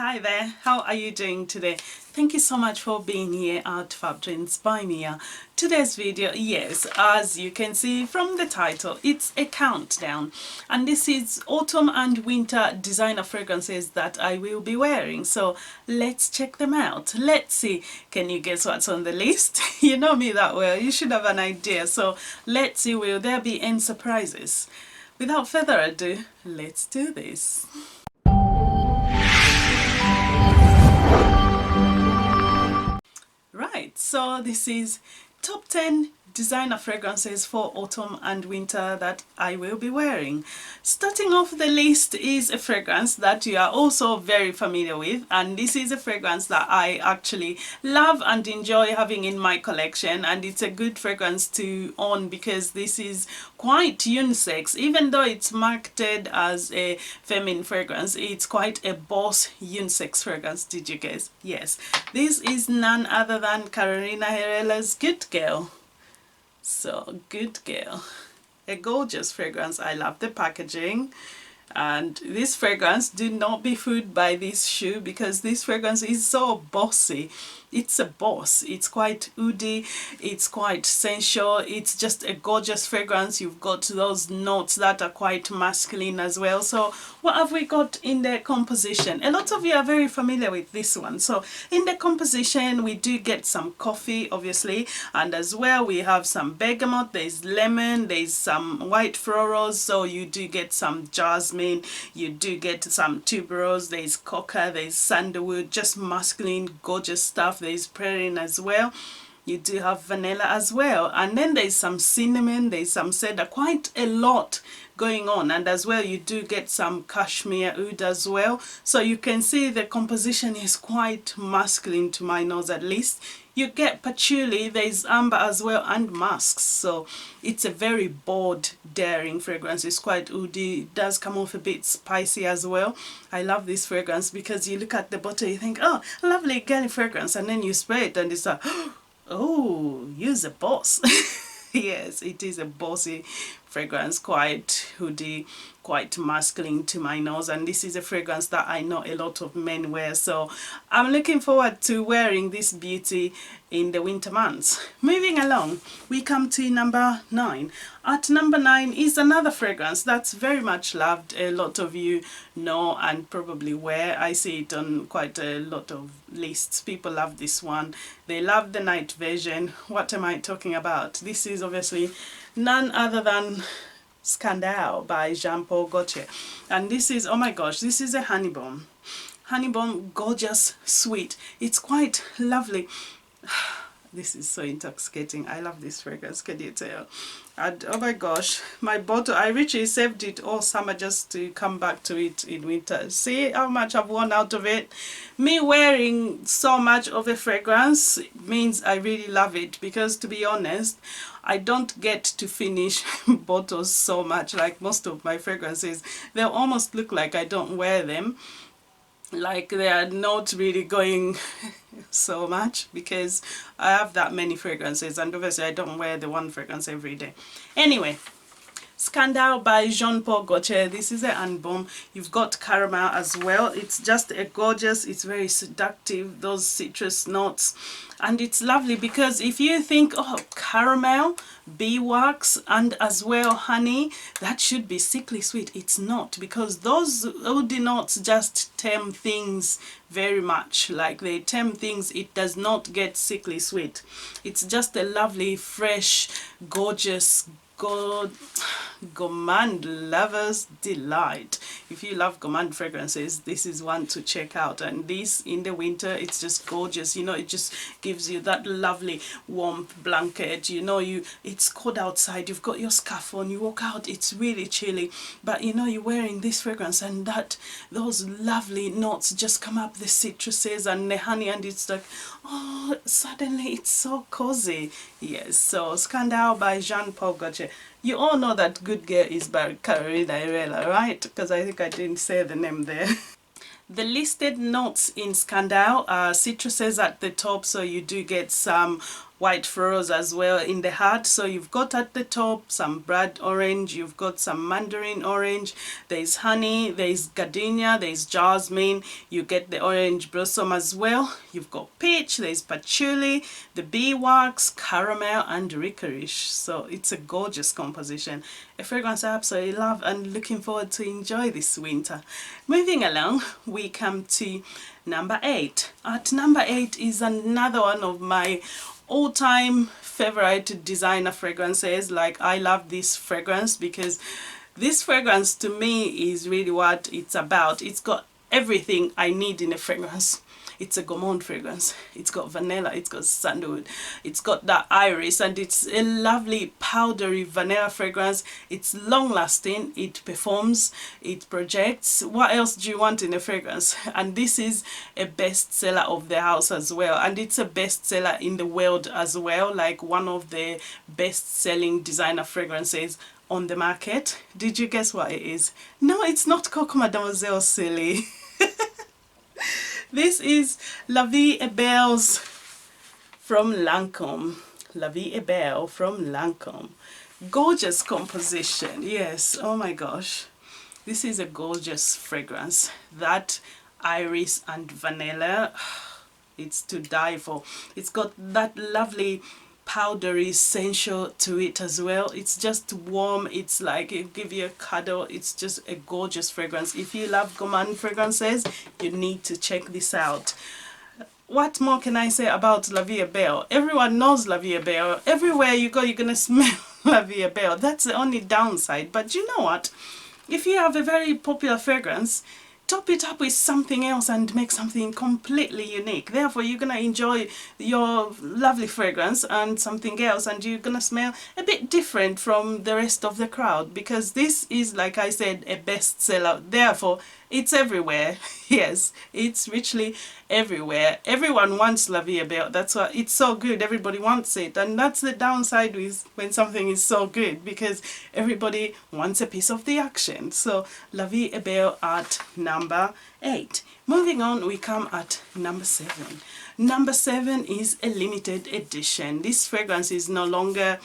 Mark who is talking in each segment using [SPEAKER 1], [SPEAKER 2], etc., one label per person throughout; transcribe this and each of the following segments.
[SPEAKER 1] Hi there, how are you doing today? Thank you so much for being here at Fab Trends by Mia. Today's video, yes, as you can see from the title, it's a countdown, and this is autumn and winter designer fragrances that I will be wearing. So let's check them out. Let's see, can you guess what's on the list? You know me that well, you should have an idea. So let's see, will there be any surprises? Without further ado, let's do this. Right, so this is top 10 designer fragrances for autumn and winter that I will be wearing. Starting off the list is a fragrance that you are also very familiar with, and this is a fragrance that I actually love and enjoy having in my collection, and it's a good fragrance to own because this is quite unisex. Even though it's marketed as a feminine fragrance, it's quite a boss unisex fragrance. Did you guess? Yes, this is none other than Carolina Herrera's Good Girl. So, Good Girl, a gorgeous fragrance. I love the packaging, and this fragrance, do not be fooled by this shoe because this fragrance is so bossy. It's a boss. It's quite woody, it's quite sensual, it's just a gorgeous fragrance. You've got those notes that are quite masculine as well. So what have we got in the composition? A lot of you are very familiar with this one. So in the composition we do get some coffee, obviously, and as well we have some bergamot, there's lemon, there's some white florals, so you do get some jasmine, you do get some tuberose, there's coca, there's sandalwood, just masculine gorgeous stuff. There's praline as well, you do have vanilla as well, and then there's some cinnamon, there's some cedar, quite a lot going on, and as well you do get some cashmere oud as well. So you can see the composition is quite masculine to my nose at least. You get patchouli, there's amber as well, and musks. So it's a very bold, daring fragrance. It's quite woody, it does come off a bit spicy as well. I love this fragrance because you look at the bottle, you think, oh, lovely girly fragrance, and then you spray it and it's like, oh, you're a boss. Yes, it is a bossy fragrance, quite hoodie, quite masculine to my nose, and this is a fragrance that I know a lot of men wear, so I'm looking forward to wearing this beauty in the winter months. Moving along, we come to number 9. At number 9 is another fragrance that's very much loved. A lot of you know and probably wear. I see it on quite a lot of lists. People love this one. They love the night version. What am I talking about? This is obviously none other than Scandal by Jean-Paul Gaultier, and this is, oh my gosh, this is a honey bomb, gorgeous, sweet. It's quite lovely. This is so intoxicating. I love this fragrance, can you tell? And oh my gosh, my bottle, I literally saved it all summer just to come back to it in winter. See how much I've worn out of it? Me wearing so much of a fragrance means I really love it, because to be honest, I don't get to finish bottles so much. Like most of my fragrances, they almost look like I don't wear them, like they are not really going so much, because I have that many fragrances, and obviously I don't wear the one fragrance every day. Anyway, Scandal by Jean-Paul Gaultier. This is an album. You've got caramel as well. It's just a gorgeous, it's very seductive, those citrus notes, and it's lovely because if you think, oh, caramel, beeswax, and as well honey, that should be sickly sweet. It's not, because those woody notes just tame things very much. Like they tame things, it does not get sickly sweet. It's just a lovely, fresh, gorgeous, gourmand lover's delight. If you love gourmand fragrances, this is one to check out. And this in the winter, it's just gorgeous. You know, it just gives you that lovely warmth blanket. You know, it's cold outside, you've got your scarf on, you walk out, it's really chilly, but you know, you're wearing this fragrance and those lovely notes just come up, the citruses and the honey, and it's like, oh, suddenly it's so cozy. Yes, so Scandal by Jean-Paul Gaultier. You all know that Good Girl is by Carolina Herrera, right? Because I think I didn't say the name there. The listed notes in Scandal are citruses at the top, so you do get some white florals as well in the heart. So you've got at the top some blood orange, you've got some mandarin orange, there's honey, there's gardenia, there's jasmine, you get the orange blossom as well, you've got peach, there's patchouli, the beeswax, caramel and licorice. So it's a gorgeous composition, a fragrance I absolutely love and looking forward to enjoy this winter. Moving along, we come to number 8. At number 8 is another one of my all-time favorite designer fragrances. Like, I love this fragrance because this fragrance to me is really what it's about. It's got everything I need in a fragrance. It's a gourmand fragrance. It's got vanilla, it's got sandalwood, it's got that iris, and it's a lovely powdery vanilla fragrance. It's long lasting, it performs, it projects. What else do you want in a fragrance? And this is a bestseller of the house as well, and it's a bestseller in the world as well, like one of the best-selling designer fragrances on the market. Did you guess what it is? No, it's not Coco Mademoiselle, silly. This is La Vie est Belle's from Lancome. La Vie est Belle from Lancome. Gorgeous composition, yes, oh my gosh. This is a gorgeous fragrance. That iris and vanilla, it's to die for. It's got that lovely powdery sensual to it as well. It's just warm, it's like it give you a cuddle. It's just a gorgeous fragrance. If you love gourmand fragrances, you need to check this out. What more can I say about La Vie est Belle? Everyone knows La Vie est Belle. Everywhere you go, you're gonna smell La Vie est Belle. That's the only downside. But you know what? If you have a very popular fragrance, top it up with something else and make something completely unique. Therefore, you're gonna enjoy your lovely fragrance and something else, and you're gonna smell a bit different from the rest of the crowd, because this is, like I said, a bestseller. Therefore, it's everywhere. Yes, it's richly everywhere. Everyone wants La Vie est Belle. That's why it's so good. Everybody wants it, and that's the downside with when something is so good, because everybody wants a piece of the action. So La Vie est Belle at number 8. Moving on, we come at number 7. Number 7 is a limited edition. This fragrance is no longer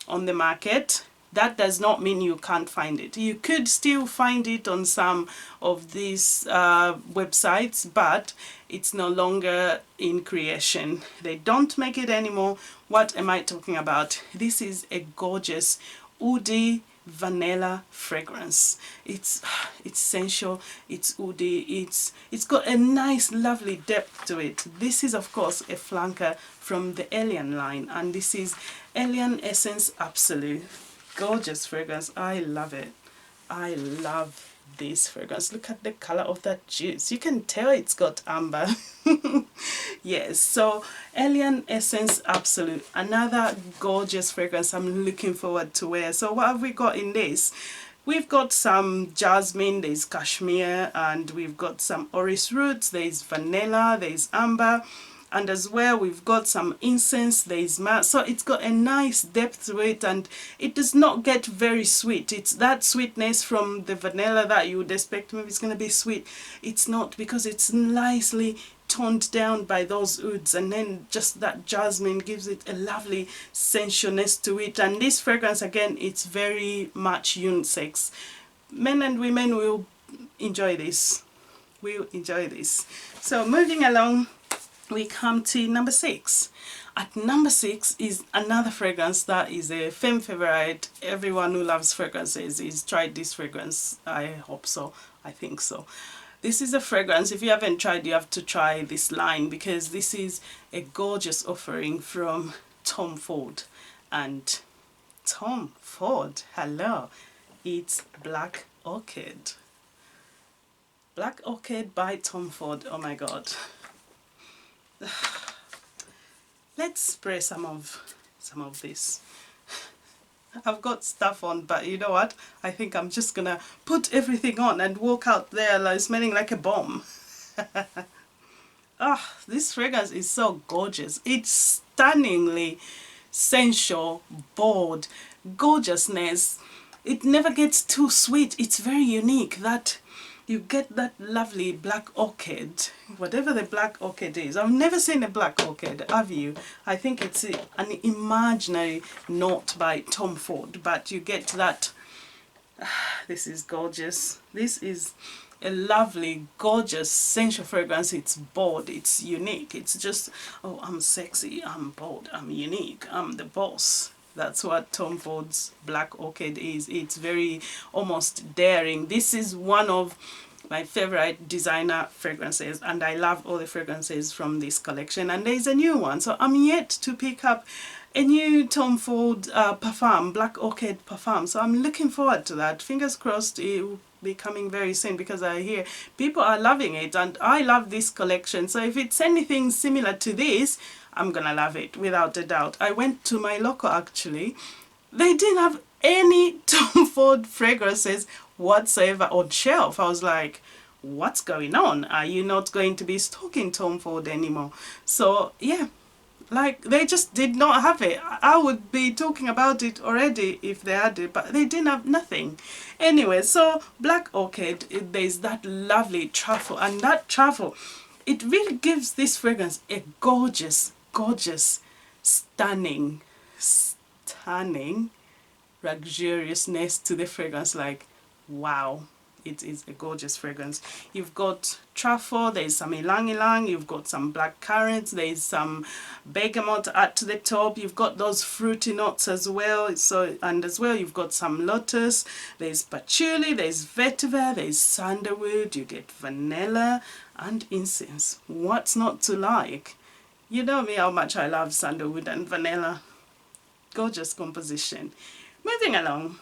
[SPEAKER 1] on the market. That does not mean you can't find it. You could still find it on some of these websites, but it's no longer in creation. They don't make it anymore. What am I talking about? This is a gorgeous woody vanilla fragrance. It's sensual, it's woody, it's got a nice lovely depth to it. This is of course a flanker from the Alien line, and this is Alien Essence Absolute. Gorgeous fragrance. I love it. I love this fragrance. Look at the color of that juice. You can tell it's got amber. Yes, so Alien Essence Absolute, another gorgeous fragrance I'm looking forward to wear. So what have we got in this? We've got some jasmine, there's cashmere, and we've got some orris roots, there's vanilla, there's amber, and as well we've got some incense, there's myrrh. So it's got a nice depth to it, and it does not get very sweet. It's that sweetness from the vanilla that you would expect maybe it's going to be sweet. It's not, because it's nicely toned down by those woods, and then just that jasmine gives it a lovely sensualness to it. And this fragrance, again, it's very much unisex. Men and women will enjoy this. Will enjoy this. So moving along, we come to number 6. At number 6 is another fragrance that is a femme favorite. Everyone who loves fragrances is tried this fragrance. I hope so. I think so. This is a fragrance, if you haven't tried, you have to try this line, because this is a gorgeous offering from Tom Ford. And Tom Ford, hello, it's Black Orchid. Black Orchid by Tom Ford. Oh my god. Let's spray some of this. I've got stuff on, but you know what? I think I'm just gonna put everything on and walk out there like smelling like a bomb. Ah, this fragrance is so gorgeous. It's stunningly sensual, bold, gorgeousness. It never gets too sweet. It's very unique. That you get that lovely black orchid, whatever the black orchid is. I've never seen a black orchid, have you? I think it's an imaginary note by Tom Ford, but you get that. This is gorgeous. This is a lovely, gorgeous, sensual fragrance. It's bold, it's unique. It's just, oh, I'm sexy, I'm bold, I'm unique, I'm the boss. That's what Tom Ford's Black Orchid is. It's very almost daring. This is one of my favorite designer fragrances, and I love all the fragrances from this collection, and there's a new one, so I'm yet to pick up a new Tom Ford parfum, Black Orchid parfum, so I'm looking forward to that. Fingers crossed it will be coming very soon, because I hear people are loving it and I love this collection. So if it's anything similar to this, I'm gonna love it without a doubt. I went to my local, actually, they didn't have any Tom Ford fragrances whatsoever on shelf. I was like, what's going on? Are you not going to be stocking Tom Ford anymore? So yeah, like they just did not have it. I would be talking about it already if they had it, but they didn't have nothing. Anyway, so Black Orchid, there's that lovely truffle, and that truffle, it really gives this fragrance a gorgeous, gorgeous, stunning luxuriousness to the fragrance. Like, wow, it is a gorgeous fragrance. You've got truffle, there's some ylang ylang, you've got some black currants, there's some bergamot at the top, you've got those fruity notes as well. So, and as well you've got some lotus, there's patchouli, there's vetiver, there's sandalwood, you get vanilla and incense. What's not to like? You know me, how much I love sandalwood and vanilla. Gorgeous composition. Moving along,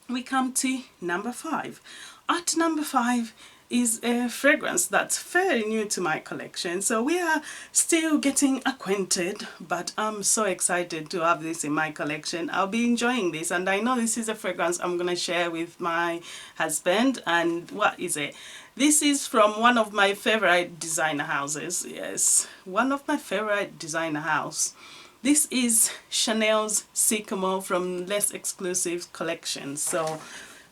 [SPEAKER 1] we come to number 5. At number 5 is a fragrance that's fairly new to my collection, so we are still getting acquainted, but I'm so excited to have this in my collection. I'll be enjoying this, and I know this is a fragrance I'm going to share with my husband. And what is it? This is from one of my favorite designer houses. Yes, one of my favorite designer house. This is Chanel's Sycamore from Less Exclusive collection. So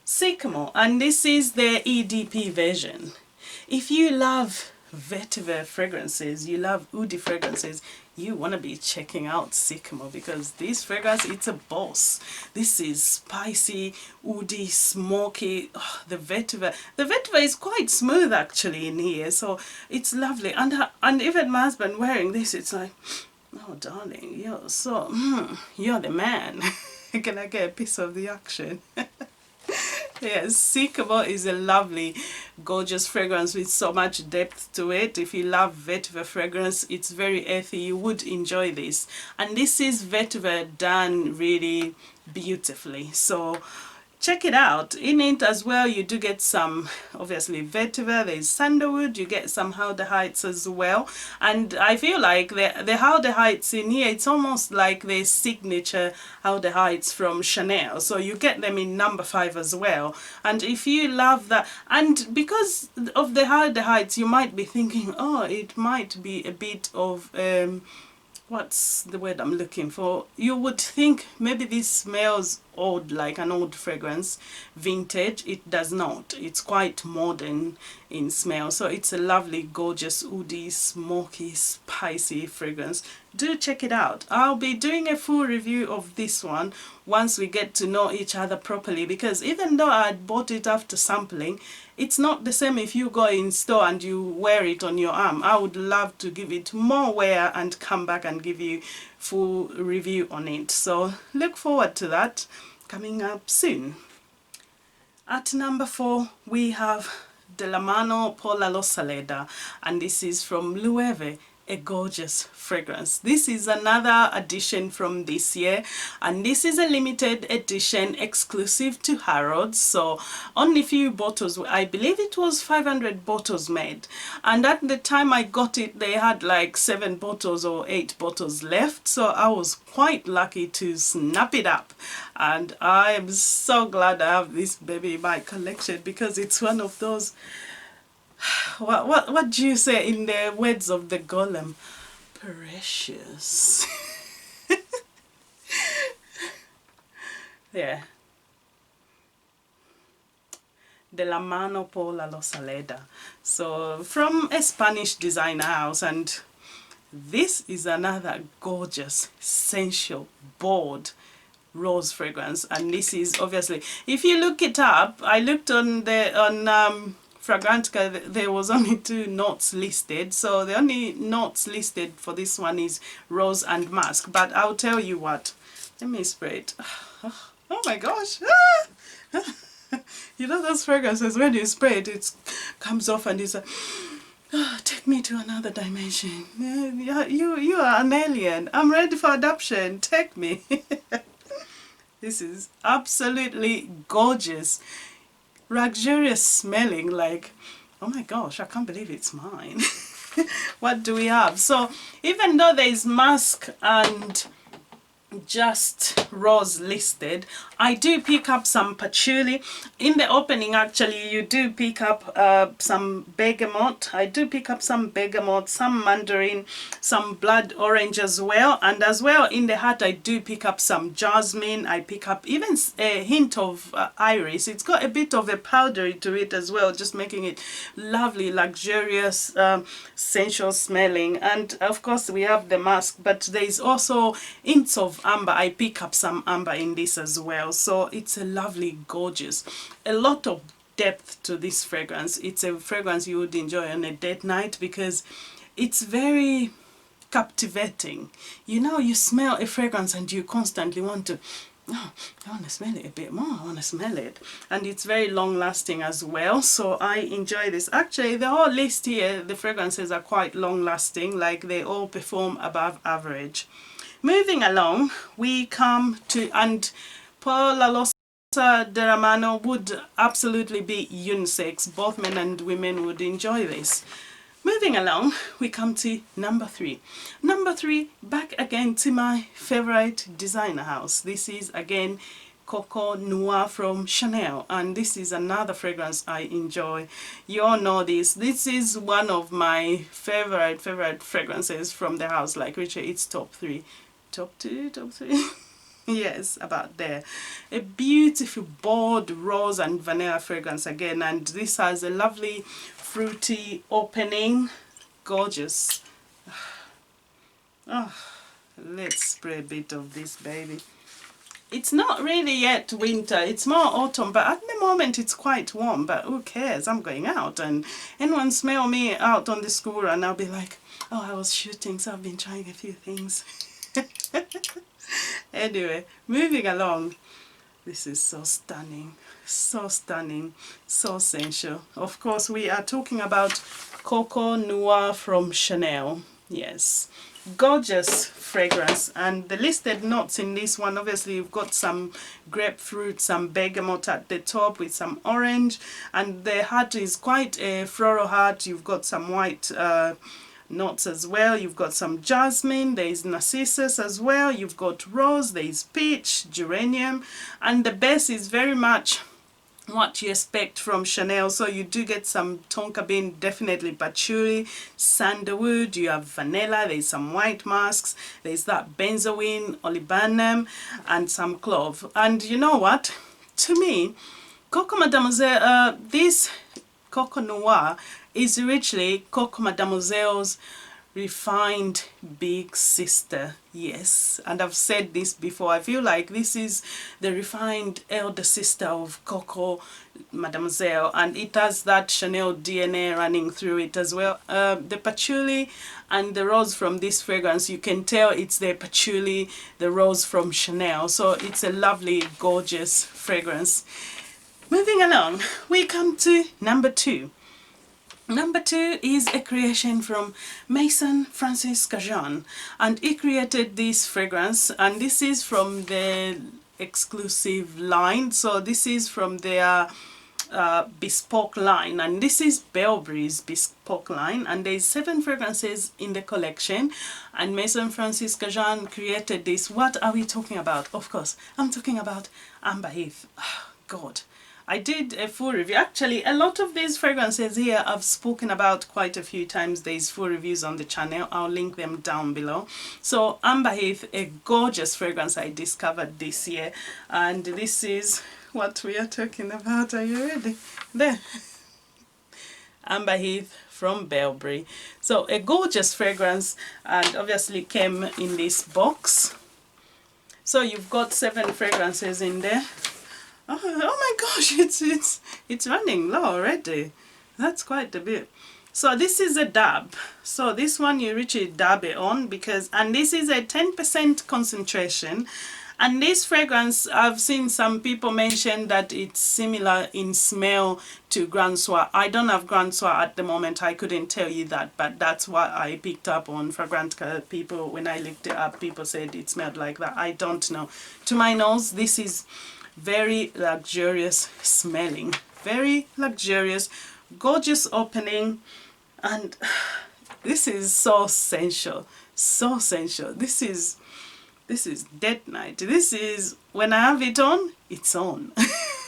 [SPEAKER 1] Sycamore, and this is the EDP version. If you love vetiver fragrances, you love woody fragrances, you want to be checking out Sycamore, because this fragrance, it's a boss. This is spicy, woody, smoky. Oh, the vetiver is quite smooth actually in here, so it's lovely. And even my husband wearing this, it's like, oh darling, you're so you're the man. Can I get a piece of the action? Yes, Sycamore is a lovely, gorgeous fragrance with so much depth to it. If you love vetiver fragrance, it's very earthy, you would enjoy this. And this is vetiver done really beautifully. So check it out. In it as well, you do get some, obviously, vetiver, there's sandalwood, you get some aldehydes as well. And I feel like the aldehydes in here, it's almost like the signature aldehydes from Chanel. So you get them in number 5 as well. And if you love that, and because of the aldehydes, you might be thinking, oh, it might be a bit of what's the word I'm looking for? You would think maybe this smells old, like an old fragrance, vintage. It does not. It's quite modern in smell. So it's a lovely, gorgeous, woody, smoky, spicy fragrance. Do check it out. I'll be doing a full review of this one once we get to know each other properly, because even though I had bought it after sampling, it's not the same if you go in store and you wear it on your arm. I would love to give it more wear and come back and give you full review on it. So look forward to that coming up soon. At number 4, we have De La Mano por la Saleda, and this is from Loewe, a gorgeous fragrance. This is another addition from this year, and this is a limited edition exclusive to Harrods, so only few bottles. I believe it was 500 bottles made, and at the time I got it they had like 7 bottles or 8 bottles left, so I was quite lucky to snap it up, and I'm so glad I have this baby in my collection, because it's one of those, what do you say in the words of the golem? Precious. Yeah. de la mano por la Rosaleda. So from a Spanish designer house, and this is another gorgeous, sensual, bold rose fragrance. And this is obviously, if you look it up, I looked on Fragrantica, there was only 2 notes listed, so the only notes listed for this one is rose and musk. But I'll tell you what, let me spray it. Oh my gosh. You know those fragrances, when you spray it, it comes off and it's like, oh, take me to another dimension. You are an alien. I'm ready for adoption. Take me. This is absolutely gorgeous, luxurious smelling, like, oh my gosh, I can't believe it's mine. What do we have? So even though there is musk and just rose listed, I do pick up some patchouli. In the opening, actually, you do pick up some bergamot. I do pick up some bergamot, some mandarin, some blood orange as well. And as well, in the heart, I do pick up some jasmine. I pick up even a hint of iris. It's got a bit of a powdery to it as well, just making it lovely, luxurious, sensual smelling. And of course, we have the musk, but there is also hints of amber. I pick up some amber in this as well. So it's a lovely, gorgeous, a lot of depth to this fragrance. It's a fragrance you would enjoy on a date night because it's very captivating. You know, you smell a fragrance and you constantly want to, oh, I want to smell it a bit more, I want to smell it. And it's very long lasting as well, so I enjoy this. Actually, the whole list here, the fragrances are quite long lasting, like they all perform above average. Moving along, we come to, and Por la Rosa de la Mano would absolutely be unisex. Both men and women would enjoy this. Moving along, we come to number 3. Number 3, back again to my favorite designer house. This is again Coco Noir from Chanel, and this is another fragrance I enjoy. You all know this. This is one of my favorite fragrances from the house. Like Richard, it's top 3. Top 2, top 3. Yes, about there. A beautiful bold rose and vanilla fragrance again, and this has a lovely fruity opening. Gorgeous. Oh, let's spray a bit of this baby. It's not really yet winter, it's more autumn, but at the moment it's quite warm. But who cares, I'm going out, and anyone smell me out on the school run, I'll be like, oh, I was shooting, so I've been trying a few things. Anyway, moving along. This is so stunning, so sensual. Of course, we are talking about Coco Noir from Chanel. Yes, gorgeous fragrance. And the listed notes in this one, obviously you've got some grapefruit, some bergamot at the top with some orange, and the heart is quite a floral heart. You've got some white notes as well. You've got some jasmine, there is narcissus as well, you've got rose, there is peach, geranium, and the base is very much what you expect from Chanel. So you do get some tonka bean, definitely patchouli, sandalwood, you have vanilla, there's some white musks, there's that benzoin, olibanum, and some clove. And you know what, to me, Coco Mademoiselle, this Coco Noir is richly Coco Mademoiselle's refined big sister. Yes, and I've said this before, I feel like this is the refined elder sister of Coco Mademoiselle, and it has that Chanel DNA running through it as well. The patchouli and the rose from this fragrance, you can tell it's the patchouli, the rose from Chanel, so it's a lovely, gorgeous fragrance. Moving along, we come to number 2. Number 2 is a creation from Maison Francis Cajon, and he created this fragrance, and this is from the exclusive line. So this is from their bespoke line, and this is Burberry's bespoke line, and there's 7 fragrances in the collection, and Maison Francis Cajon created this. What are we talking about? Of course, I'm talking about Amber Heath. Oh, God. I did a full review. Actually, a lot of these fragrances here I've spoken about quite a few times. There's full reviews on the channel. I'll link them down below. So Amber Heath, a gorgeous fragrance I discovered this year. And this is what we are talking about. Are you ready? There. Amber Heath from Burberry. So a gorgeous fragrance, and obviously came in this box. So you've got 7 fragrances in there. Oh my gosh, it's running low already. That's quite a bit. So this is a dab. So this one you literally dab it on, because, and this is a 10% concentration. And this fragrance, I've seen some people mention that it's similar in smell to Grand Soir. I don't have Grand Soir at the moment, I couldn't tell you that, but that's what I picked up on Fragrantica. People, when I looked it up, people said it smelled like that. I don't know. To my nose, this is very luxurious smelling. Very luxurious, gorgeous opening, and this is so sensual. So sensual. This is dead night. This is, when I have it on, it's on.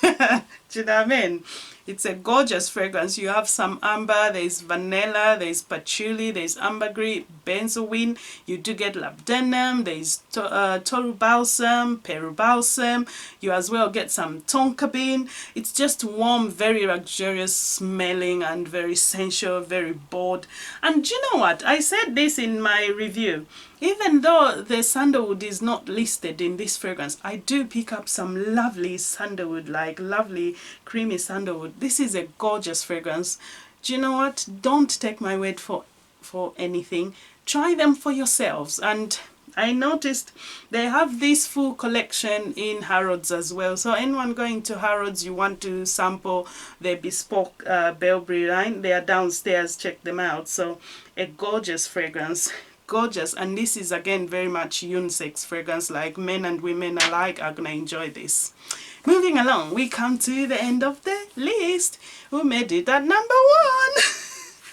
[SPEAKER 1] Do you know what I mean? It's a gorgeous fragrance. You have some amber, there's vanilla, there's patchouli, there's ambergris, benzoin. You do get labdanum, there's toru balsam, peru balsam. You as well get some tonka bean. It's just warm, very luxurious smelling and very sensual, very bold. And you know what? I said this in my review. Even though the sandalwood is not listed in this fragrance, I do pick up some lovely sandalwood, like lovely creamy sandalwood. This is a gorgeous fragrance. Do you know what? Don't take my word for anything. Try them for yourselves. And I noticed they have this full collection in Harrods as well. So anyone going to Harrods, you want to sample the bespoke Burberry line, they are downstairs, check them out. So a gorgeous fragrance. Gorgeous. And this is again very much unisex fragrance, like men and women alike are gonna enjoy this. Moving along, we come to the end of the list. Who made it at number 1?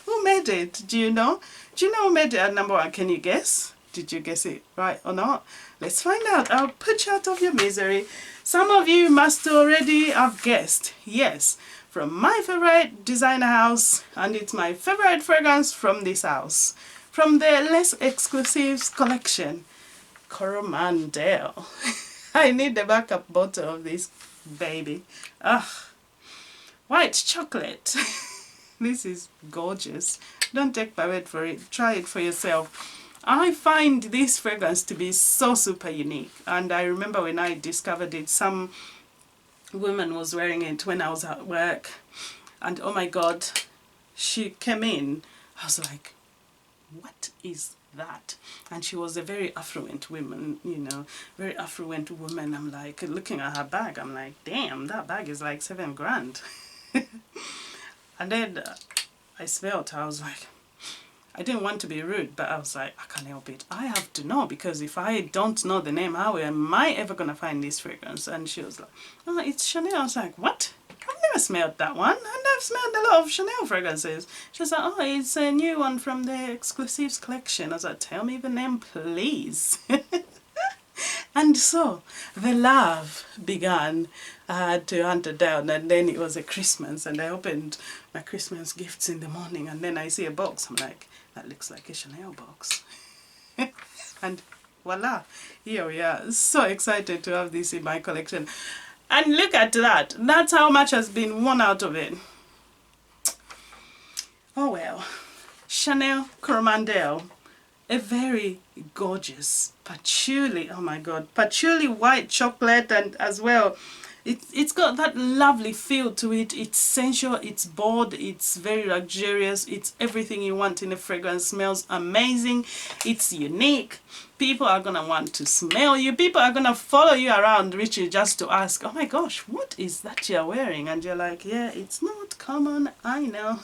[SPEAKER 1] Who made it? Do you know who made it at number 1? Can you guess? Did you guess it right or not? Let's find out. I'll put you out of your misery. Some of you must already have guessed. Yes, from my favorite designer house, and it's my favorite fragrance from this house. From the less exclusive collection, Coromandel. I need the backup bottle of this baby. White chocolate. This is gorgeous. Don't take my word for it. Try it for yourself. I find this fragrance to be so super unique. And I remember when I discovered it, some woman was wearing it when I was at work. And oh my God, she came in. I was like, what is that? And she was a very affluent woman, you know, very affluent woman. I'm like, looking at her bag, I'm like, damn, that bag is like 7 grand. And then I smelled her. I was like, I didn't want to be rude, but I was like, I can't help it. I have to know, because if I don't know the name, how am I ever going to find this fragrance? And she was like, oh, it's Chanel. I was like, what? I've never smelled that one, and I've smelled a lot of Chanel fragrances. She was like, oh, it's a new one from the exclusives collection. I was like, tell me the name, please. And so the love began. I had to hunt it down, and then it was a Christmas, and I opened my Christmas gifts in the morning, and then I see a box. I'm like, that looks like a Chanel box. And voila, here we are. So excited to have this in my collection. And look at that. That's how much has been won out of it. Oh well. Chanel Coromandel. A very gorgeous patchouli. Oh my God. Patchouli white chocolate, and as well, it's got that lovely feel to it. It's sensual, it's bold, it's very luxurious, it's everything you want in a fragrance. Smells amazing, it's unique. People are gonna want to smell you. People are gonna follow you around, Richie, just to ask, oh my gosh, what is that you're wearing? And you're like, yeah, it's not common, I know.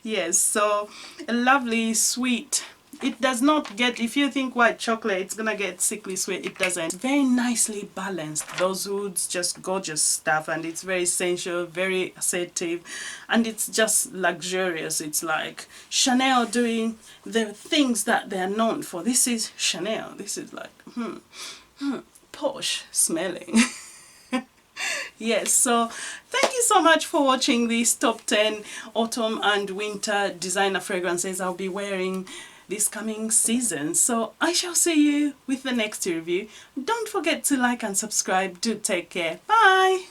[SPEAKER 1] Yes, so a lovely sweet. It does not get, if you think white chocolate, it's gonna get sickly sweet. It doesn't. It's very nicely balanced. Those woods, just gorgeous stuff, and it's very sensual, very assertive, and it's just luxurious. It's like Chanel doing the things that they are known for. This is Chanel. This is like posh smelling. Yes, so thank you so much for watching this top 10 autumn and winter designer fragrances I'll be wearing this coming season. So I shall see you with the next review. Don't forget to like and subscribe. Do take care. Bye!